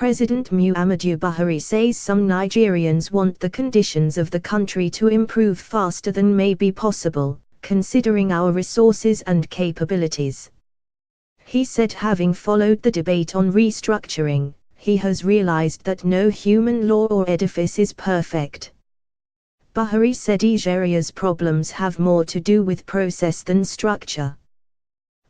President Muhammadu Buhari says some Nigerians want the conditions of the country to improve faster than may be possible, considering our resources and capabilities. He said having followed the debate on restructuring, he has realized that no human law or edifice is perfect. Buhari said Nigeria's problems have more to do with process than structure.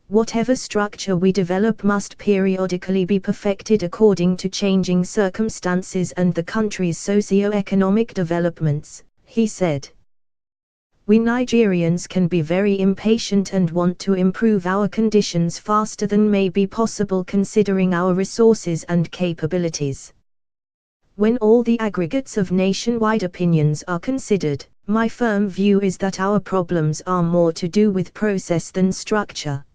Whatever structure we develop must periodically be perfected according to changing circumstances and the country's socio-economic developments, he said. We Nigerians can be very impatient and want to improve our conditions faster than may be possible considering our resources and capabilities. When all the aggregates of nationwide opinions are considered, my firm view is that our problems are more to do with process than structure.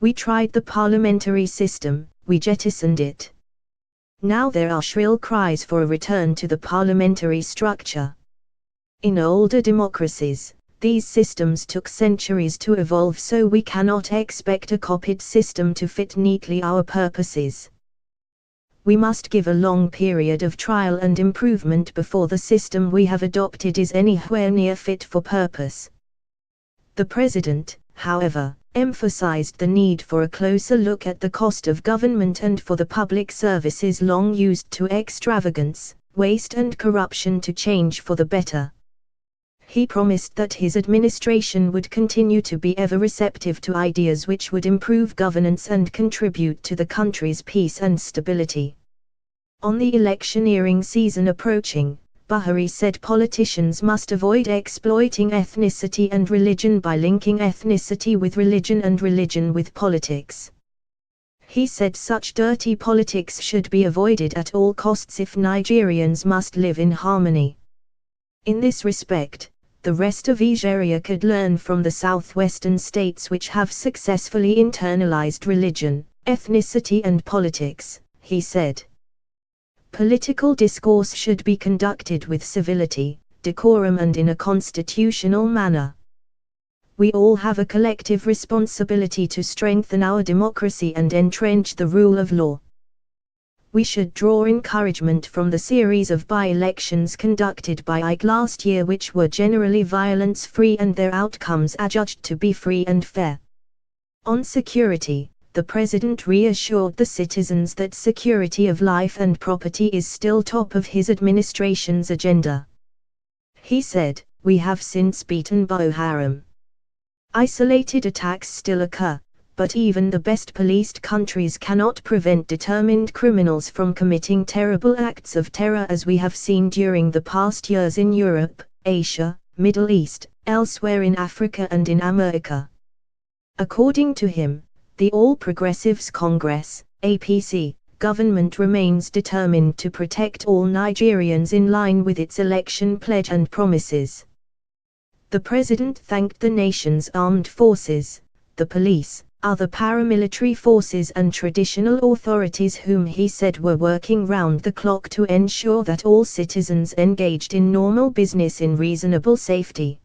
We tried the parliamentary system, we jettisoned it. Now there are shrill cries for a return to the parliamentary structure. In older democracies, these systems took centuries to evolve, so we cannot expect a copied system to fit neatly our purposes. We must give a long period of trial and improvement before the system we have adopted is anywhere near fit for purpose. The President, however, emphasized the need for a closer look at the cost of government and for the public services long used to extravagance, waste and corruption to change for the better. He promised that his administration would continue to be ever receptive to ideas which would improve governance and contribute to the country's peace and stability. On the electioneering season approaching, Buhari said politicians must avoid exploiting ethnicity and religion by linking ethnicity with religion and religion with politics. He said such dirty politics should be avoided at all costs if Nigerians must live in harmony. In this respect, the rest of Nigeria could learn from the southwestern states which have successfully internalized religion, ethnicity and politics, he said. Political discourse should be conducted with civility, decorum and in a constitutional manner. We all have a collective responsibility to strengthen our democracy and entrench the rule of law. We should draw encouragement from the series of by-elections conducted by IG last year which were generally violence-free and their outcomes adjudged to be free and fair. On security, the President reassured the citizens that security of life and property is still top of his administration's agenda. He said, "We have since beaten Boko Haram. Isolated attacks still occur, but even the best policed countries cannot prevent determined criminals from committing terrible acts of terror as we have seen during the past years in Europe, Asia, Middle East, elsewhere in Africa and in America." According to him, the All Progressives Congress, APC, government remains determined to protect all Nigerians in line with its election pledge and promises. The President thanked the nation's armed forces, the police, other paramilitary forces and traditional authorities whom he said were working round the clock to ensure that all citizens engaged in normal business in reasonable safety.